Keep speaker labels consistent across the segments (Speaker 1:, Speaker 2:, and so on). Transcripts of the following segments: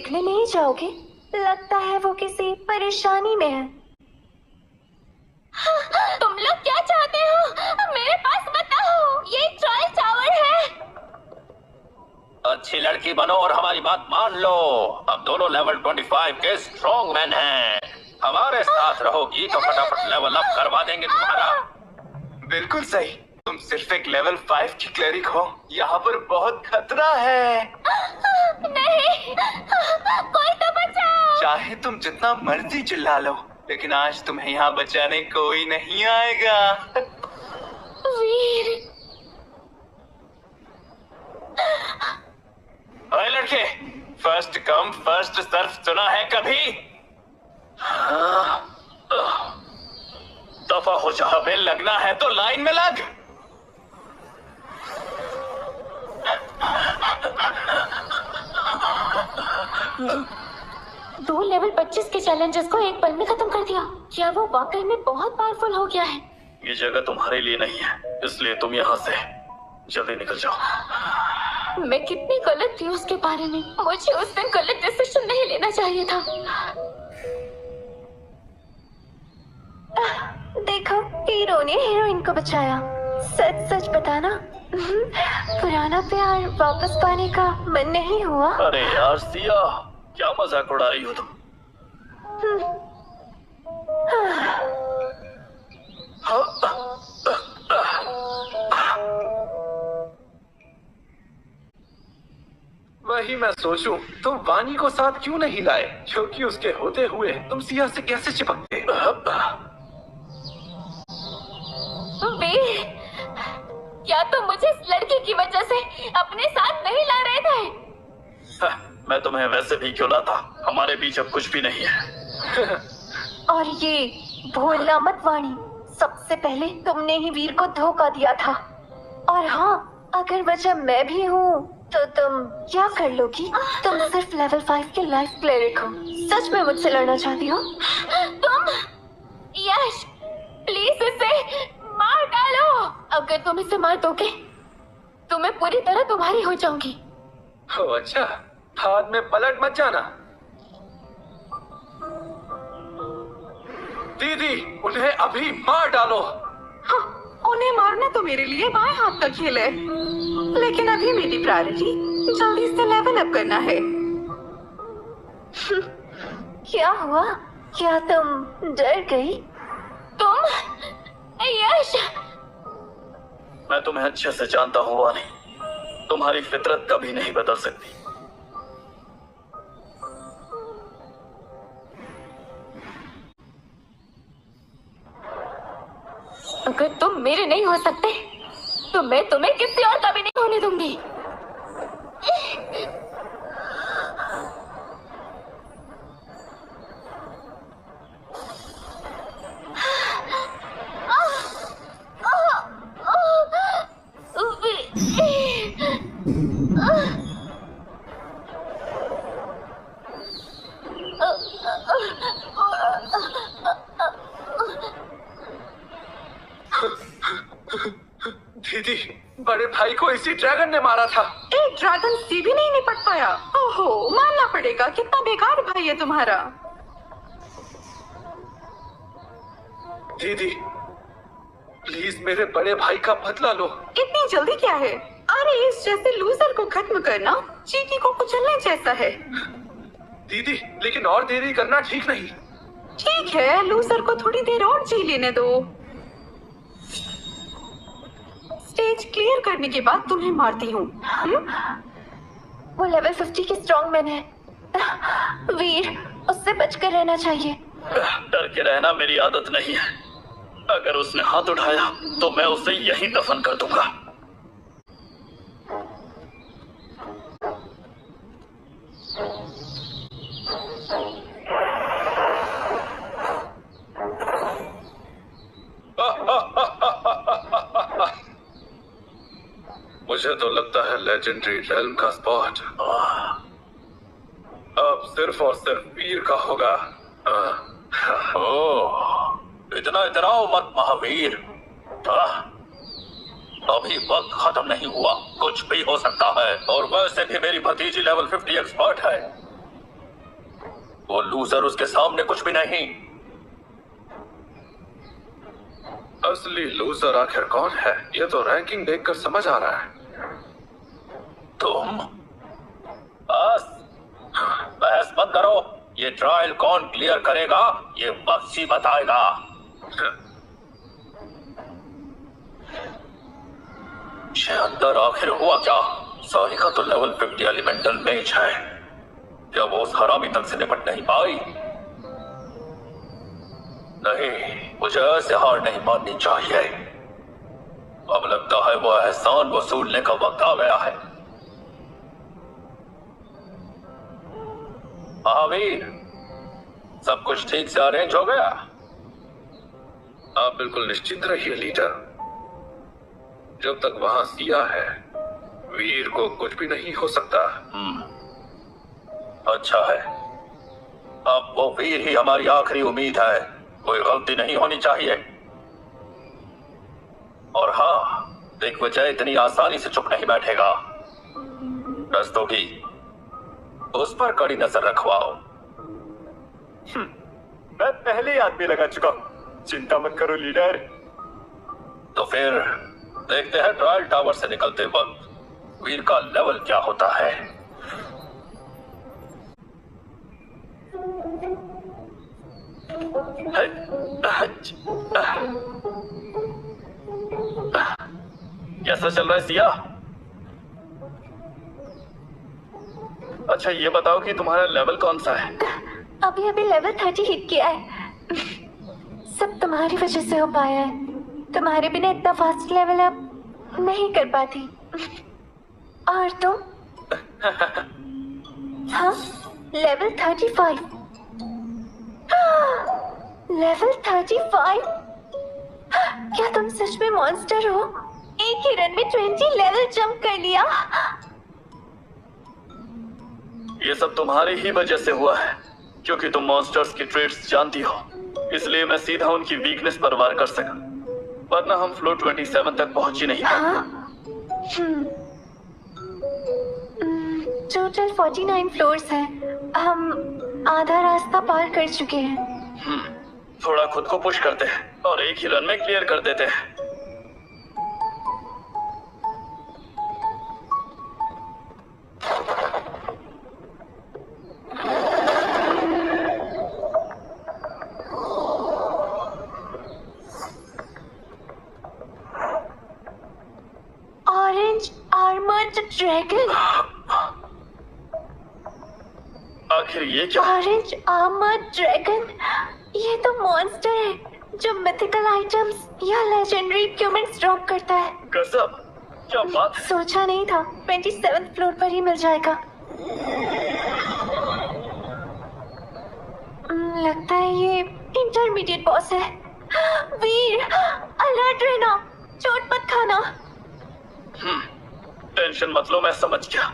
Speaker 1: देखने नहीं जाओगे? लगता है वो किसी परेशानी में है।
Speaker 2: तुम लोग क्या चाहते हो? मेरे पास बताओ। ये ट्रायल टावर है।
Speaker 3: अच्छी लड़की बनो और हमारी बात मान लो। हम दोनों लेवल 25 के स्ट्रॉन्ग मैन हैं। हमारे साथ रहोगी तो फटाफट लेवल अप करवा देंगे तुम्हारा।
Speaker 4: बिल्कुल सही। तुम सिर्फ एक लेवल 5 की क्लेरिक हो। यहाँ पर बहुत खतरा है।
Speaker 2: नहीं, कोई तो बचाओ।
Speaker 4: चाहे तुम जितना मर्जी चिल्ला लो, लेकिन आज तुम्हें यहाँ बचाने कोई नहीं आएगा।
Speaker 2: वीर,
Speaker 4: ओए लड़के, फर्स्ट कम फर्स्ट सर्व सुना है कभी? दफा हो जा। हमें लगना है तो लाइन में लग।
Speaker 2: दो लेवल 25 के चैलेंजेस को एक पल में खत्म कर दिया। क्या वो वाकई में बहुत पावरफुल हो गया है?
Speaker 3: ये जगह तुम्हारे लिए नहीं है, इसलिए तुम यहाँ से जल्दी निकल जाओ।
Speaker 2: मैं कितनी गलत थी उसके बारे में। मुझे उस दिन गलत डिसीजन नहीं लेना चाहिए था।
Speaker 1: देखो, हीरो ने हीरोइन को बचाया। सच सच बताना, पुराना प्यार वापस पाने का मन नहीं हुआ?
Speaker 3: अरे यार सिया, क्या मजाक उड़ा रही हो तुम?
Speaker 4: वही मैं सोचूं, तुम वानी को साथ क्यों नहीं लाए? क्योंकि उसके होते हुए तुम सिया से कैसे चिपकते?
Speaker 2: वीर, क्या तुम मुझे इस लड़की की वजह से अपने साथ नहीं ला रहे थे?
Speaker 3: मैं तुम्हें वैसे भी क्यों लाता? हमारे बीच अब कुछ भी नहीं है।
Speaker 1: और ये भूलना मत वाणी, सबसे पहले तुमने ही वीर को धोखा दिया था। और हाँ, अगर वजह मैं भी हूँ तो तुम क्या कर लोगी? तुम सिर्फ लेवल 5 के लाइफ क्लेरिक हो। सच में मुझसे लड़ना चाहती हो?
Speaker 2: तुम यश, प्लीज इसे मार डालो। अगर तुम इसे मार दोगे तो मैं पूरी तरह तुम्हारी हो जाऊंगी।
Speaker 4: ओ अच्छा, हाथ में पलट मत जाना। दीदी, उन्हें अभी मार डालो।
Speaker 5: हाँ, उन्हें मारना तो मेरे लिए बाएं हाथ का खेल है, लेकिन अभी मेरी प्रायोरिटी जल्दी से लेवल अप करना है।
Speaker 1: क्या हुआ? क्या तुम डर गई?
Speaker 2: तुम यश,
Speaker 3: मैं तुम्हें अच्छे से जानता हूँ वानी, तुम्हारी फितरत कभी नहीं बदल सकती।
Speaker 2: अगर तुम मेरे नहीं हो सकते तो मैं तुम्हें किसी और का भी नहीं होने दूंगी।
Speaker 4: दीदी, बड़े भाई को इसी ड्रैगन ने मारा था।
Speaker 5: एक ड्रैगन से भी नहीं निपट पाया। ओहो, मानना पड़ेगा, कितना बेकार भाई है तुम्हारा।
Speaker 4: दीदी, प्लीज मेरे बड़े भाई का बदला लो।
Speaker 5: इतनी जल्दी क्या है? अरे इस जैसे लूजर को खत्म करना चीटी को कुचलने जैसा है।
Speaker 4: दीदी, लेकिन और देरी करना ठीक नहीं।
Speaker 5: ठीक है, लूजर को थोड़ी देर और जी लेने दो। स्टेज क्लियर करने के बाद तुम्हें मारती हूँ।
Speaker 1: वो लेवल 50 के स्ट्रॉन्ग मैन है। वीर, उससे बचकर रहना चाहिए।
Speaker 3: डर के रहना मेरी आदत नहीं है। अगर उसने हाथ उठाया तो मैं उसे यहीं दफन कर दूंगा।
Speaker 4: मुझे तो लगता है लेजेंडरी रेल्म का स्पॉट अब सिर्फ और सिर्फ वीर का होगा।
Speaker 3: ओह, इतना इतराओ मत महावीर। अभी वक्त खत्म नहीं हुआ, कुछ भी हो सकता है। और वैसे भी मेरी भतीजी लेवल 50 एक्सपर्ट है। वो लूजर उसके सामने कुछ भी नहीं।
Speaker 4: असली लूजर आखिर कौन है, ये तो रैंकिंग देखकर समझ आ रहा है।
Speaker 3: तुम बस बहस मत करो। ये ट्रायल कौन क्लियर करेगा ये वक्त ही बताएगा। ये अंदर आखिर हुआ क्या? सारी का तो लेवल 50 एलिमेंटल मेज है। क्या वो उस हरामी तक से निपट नहीं पाई? नहीं, मुझे ऐसे हार नहीं माननी चाहिए। अब लगता है वो एहसान वसूलने का वक्त आ गया है। महावीर, सब कुछ ठीक से अरेंज हो गया?
Speaker 4: आप बिल्कुल निश्चिंत रहिए लीडर। जब तक वहां सिया है, वीर को कुछ भी नहीं हो सकता।
Speaker 3: अच्छा है। अब वो वीर ही हमारी आखिरी उम्मीद है। कोई गलती नहीं होनी चाहिए। और हाँ, दिग्विजय इतनी आसानी से चुप नहीं बैठेगा। रस्तों की उस पर कड़ी नजर रखवाओ।
Speaker 6: मैं पहले ही आदमी लगा चुका हूँ, चिंता मत करो लीडर।
Speaker 3: तो फिर देखते हैं ट्रायल टावर से निकलते वक्त वीर का लेवल क्या होता है।
Speaker 6: कैसा चल रहा है सिया? अच्छा ये बताओ कि तुम्हारा लेवल कौन सा है?
Speaker 1: अभी अभी लेवल 30 हिट किया है। सब तुम्हारी वजह से हो पाया है। तुम्हारे बिना इतना फास्ट लेवल अप नहीं कर पाती। और तुम? हाँ, लेवल 35। लेवल 35? क्या तुम सच में मॉन्स्टर हो? एक ही रन में 20 लेवल जंप कर लिया।
Speaker 6: ये सब तुम्हारी ही वजह से हुआ है, क्योंकि तुम मॉन्स्टर्स की ट्रेड्स जानती हो। इसलिए मैं सीधा उनकी वीकनेस पर वार कर सका, वरना हम फ्लोर 27 तक पहुंच ही नहीं पाते।
Speaker 1: टोटल 49 फ्लोर्स हैं। हम आधा रास्ता पार कर चुके हैं।
Speaker 6: थोड़ा खुद को पुश करते हैं और एक ही रन में क्लियर कर देते हैं।
Speaker 1: Orange armoured dragon.
Speaker 6: आखिर ये क्या?
Speaker 1: ऑरेंज आर्मर्ड ड्रैगन, ये तो मॉन्स्टर है जो मिथिकल आइटम्स या लेजेंडरी इक्विपमेंट्स ड्रॉप करता है।
Speaker 6: गजब, क्या बात है।
Speaker 1: सोचा नहीं था 27th फ्लोर पर ही मिल जाएगा। लगता है ये इंटरमीडिएट बॉस है। वीर, अलर्ट रहना, चोट मत खाना।
Speaker 6: टेंशन मत लो, मैं समझ गया।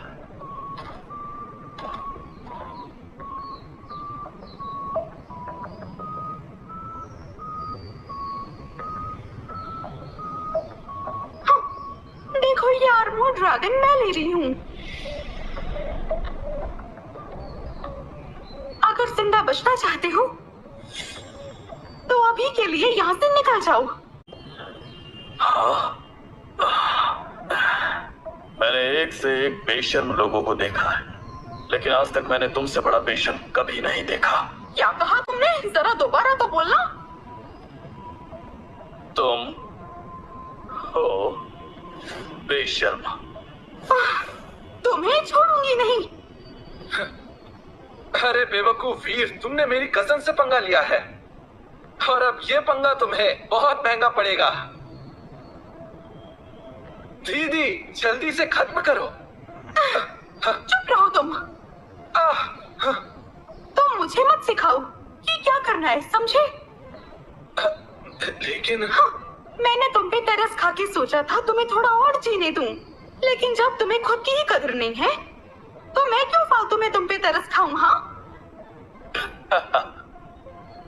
Speaker 5: देखो ये आर्मर्ड ड्रैगन मैं ले रही हूँ। अगर जिंदा बचना चाहते हो तो अभी के लिए यहाँ से निकल जाओ।
Speaker 6: हाँ, मैंने एक से एक बेशर्म लोगों को देखा है, लेकिन आज तक मैंने तुमसे बड़ा बेशर्म कभी नहीं देखा।
Speaker 5: क्या कहा तुमने? जरा दोबारा तो बोलना।
Speaker 6: तुम हो बेशर्म।
Speaker 5: तुम्हें छोड़ूंगी नहीं।
Speaker 4: अरे बेवकूफ वीर, तुमने मेरी कजन से पंगा लिया है और अब ये पंगा तुम्हें बहुत महंगा पड़ेगा। दीदी जल्दी से खत्म करो।
Speaker 5: चुप रहो तुम। तुम मुझे मत सिखाओ कि क्या करना है, समझे?
Speaker 4: लेकिन
Speaker 5: मैंने तुम पे तरस खा के सोचा था तुम्हें थोड़ा और जीने दूं, लेकिन जब तुम्हें खुद की ही कदर नहीं है तो मैं क्यों फालतू में तुम पे तरस खाऊं? हाँ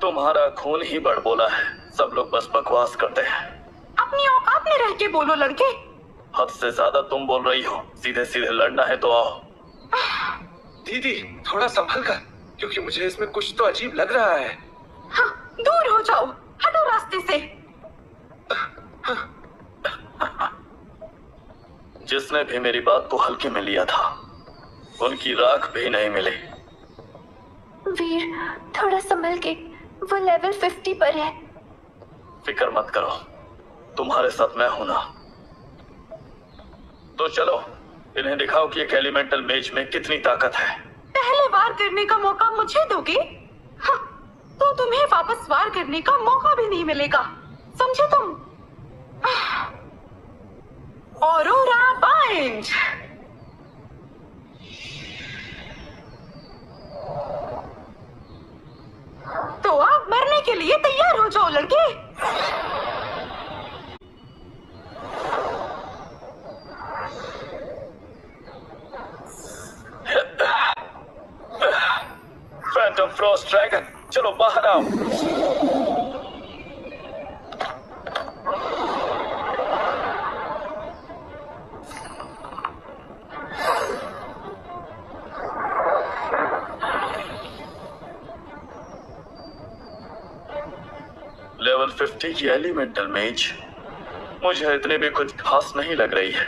Speaker 6: तुम्हारा खून ही बड़बोला है, सब लोग बस बकवास करते हैं।
Speaker 5: अपनी औकात में रह के बोलो लड़के।
Speaker 6: हद से ज्यादा तुम बोल रही हो। सीधे सीधे लड़ना है तो आओ।
Speaker 4: दीदी थोड़ा संभल कर। क्योंकि मुझे इसमें कुछ तो अजीब लग रहा है।
Speaker 5: हाँ, दूर हो जाओ, हटो रास्ते से।
Speaker 6: जिसने भी मेरी बात को हल्के में लिया था, उनकी राख भी नहीं मिली।
Speaker 1: वीर, थोड़ा संभल के, वो लेवल 50 पर है।
Speaker 6: फिक्र मत करो, तुम्हारे साथ मैं हूं ना। तो चलो, इन्हें दिखाओ कि एक एलिमेंटल मेज में कितनी ताकत है।
Speaker 5: पहले वार करने का मौका मुझे दोगे? हाँ, तो तुम्हें वापस वार करने का मौका भी नहीं मिलेगा, समझे तुम? Aurora bind. तो आप मरने के लिए तैयार हो जाओ लड़के।
Speaker 6: फैंटम फ्रॉस्ट ड्रैगन, चलो बाहर आओ। लेवल 50 की एलिमेंटल मेज मुझे इतने भी कुछ खास नहीं लग रही है।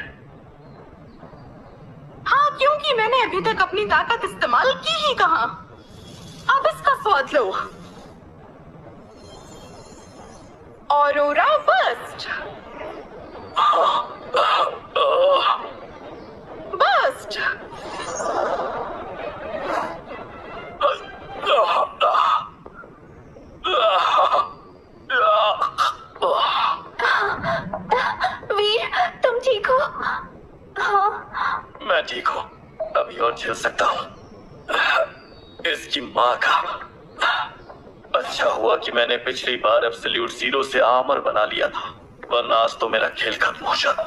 Speaker 5: हाँ, क्योंकि मैंने अभी तक अपनी ताकत इस्तेमाल की ही कहाँ। अब इसका स्वाद लो। Aurora burst. बर्स्ट।
Speaker 1: वीर, तुम ठीक हो? हाँ।
Speaker 6: मैं ठीक हूँ, अभी और झेल सकता हूँ। इसकी माँ का। अच्छा हुआ कि मैंने पिछली बार एब्सोल्यूट जीरो से आर्मर बना लिया था, वरना आज तो मेरा खेल खत्म हो जाता।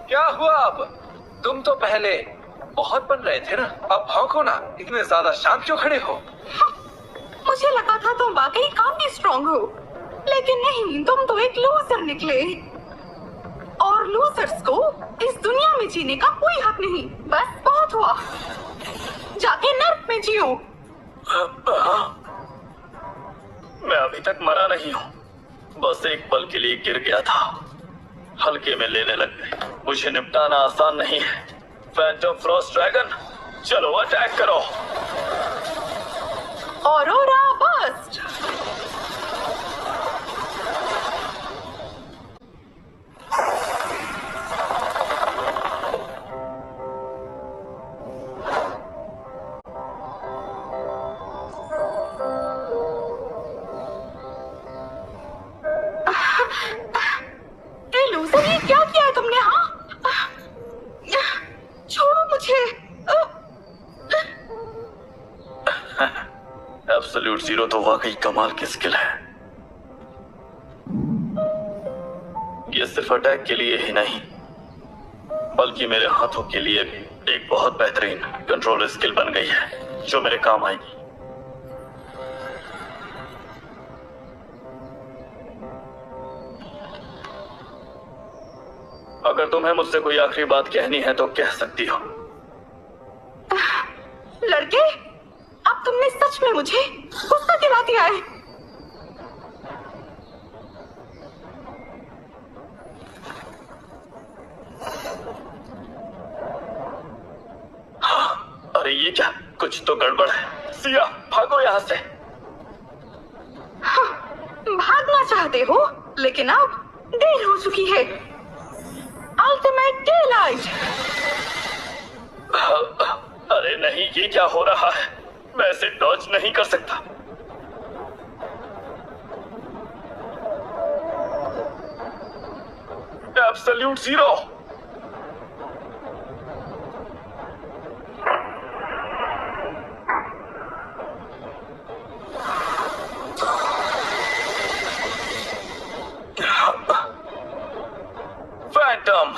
Speaker 4: क्या हुआ अब? तुम तो पहले बहुत बन रहे थे ना, अब भौंको ना। इतने ज्यादा शांत क्यों खड़े हो?
Speaker 5: मुझे लगा था तुम वाकई काफी स्ट्रॉन्ग हो, लेकिन नहीं, तुम तो एक लूजर निकले। और लूजर्स को इस दुनिया में जीने का कोई हक नहीं। बस बहुत हुआ, जाके नर्क में जियो।
Speaker 6: मैं अभी तक मरा नहीं हूँ, बस एक पल के लिए गिर गया था। हल्के में लेने लग गए। मुझे निपटाना आसान नहीं है। फैंटम फ्रॉस्ट ड्रैगन, चलो अटैक करो।
Speaker 5: Aurora burst. लूजर, ये क्या किया है तुमने? हाँ, छोड़ो मुझे।
Speaker 6: एब्सोल्यूट जीरो तो वाकई कमाल की स्किल है। ये सिर्फ अटैक के लिए ही नहीं, बल्कि मेरे हाथों के लिए भी एक बहुत बेहतरीन कंट्रोल स्किल बन गई है, जो मेरे काम आएगी। अगर तुम्हें मुझसे कोई आखिरी बात कहनी है तो कह सकती हो।
Speaker 5: लड़के, अब तुमने सच में मुझे गुस्सा दिला दिया है।
Speaker 6: हाँ, अरे ये क्या, कुछ तो गड़बड़ है। सिया, भागो यहाँ से।
Speaker 5: हाँ, भागना चाहते हो, लेकिन अब देर हो चुकी है। Ultimate delight.
Speaker 6: अरे नहीं, ये क्या हो रहा है? मैं इसे डॉज नहीं कर सकता। Absolute zero. फैंटम